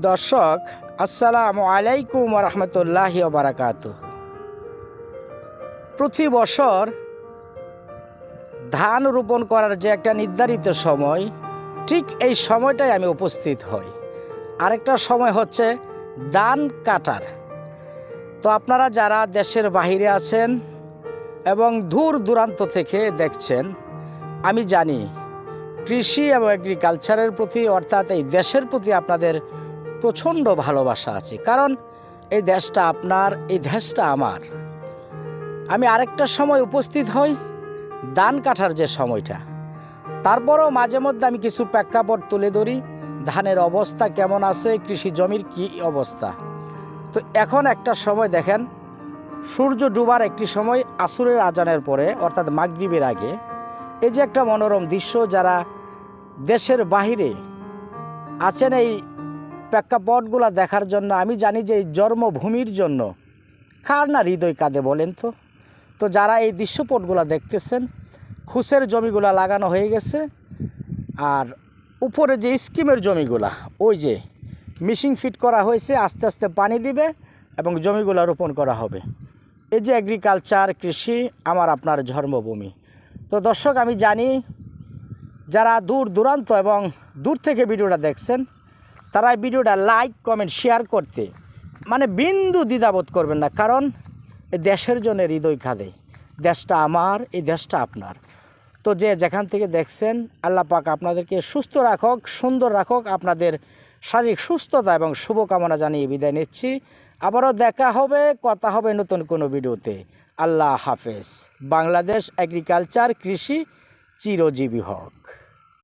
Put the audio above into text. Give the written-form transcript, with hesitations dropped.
দর্শক, আসসালামু আলাইকুম রহমতুল্লাহি বারাকাতুহু। প্রতি বছর ধান রোপণ করার যে একটা নির্ধারিত সময়, ঠিক এই সময়টাই আমি উপস্থিত হই। আরেকটা সময় হচ্ছে ধান কাটার। তো আপনারা যারা দেশের বাহিরে আছেন এবং দূর দূরান্ত থেকে দেখছেন, আমি জানি কৃষি এবং এগ্রিকালচারের প্রতি, অর্থাৎ এই দেশের প্রতি আপনাদের প্রচণ্ড ভালোবাসা আছে। কারণ এই দেশটা আপনার, এই দেশটা আমার। আমি আরেকটা সময় উপস্থিত হই, ধান কাটার যে সময়টা। তারপরেও মাঝে মধ্যে আমি কিছু প্রেক্ষাপট তুলে ধরি, ধানের অবস্থা কেমন আছে, কৃষি জমির কী অবস্থা। তো এখন একটা সময় দেখেন, সূর্য ডুবার একটি সময়, আসরের আজানের পরে অর্থাৎ মাগরিবের আগে, এই যে একটা মনোরম দৃশ্য, যারা দেশের বাহিরে আছেন এই প্রেক্ষাপটগুলো দেখার জন্য, আমি জানি যে এই জন্মভূমির জন্য কার না হৃদয় কাঁদে বলেন তো। তো যারা এই দৃশ্যপটগুলো দেখতেছেন, খুশের জমিগুলা লাগানো হয়ে গেছে, আর উপরে যে স্কিমের জমিগুলা, ওই যে মেশিন ফিট করা হয়েছে, আস্তে আস্তে পানি দিবে এবং জমিগুলো রোপণ করা হবে। এই যে এগ্রিকালচার, কৃষি আমার আপনার জন্মভূমি। তো দর্শক, আমি জানি যারা দূর দূরান্ত এবং দূর থেকে ভিডিওটা দেখছেন, তারা এই ভিডিওটা লাইক, কমেন্ট, শেয়ার করতে বিন্দু দ্বিধাবোধ করবেন না। কারণ এই দেশের জন্য হৃদয় কাঁদে। দেশটা আমার, এই দেশটা আপনার। তো যে যেখান থেকে দেখছেন, আল্লাহ পাক আপনাদেরকে সুস্থ রাখুক, সুন্দর রাখুক। আপনাদের শারীরিক সুস্থতা এবং শুভকামনা জানিয়ে বিদায় নিচ্ছি। আবারও দেখা হবে, কথা হবে নতুন কোনো ভিডিওতে। আল্লাহ হাফেজ। বাংলাদেশ এগ্রিকালচার, কৃষি চিরজীবী হোক।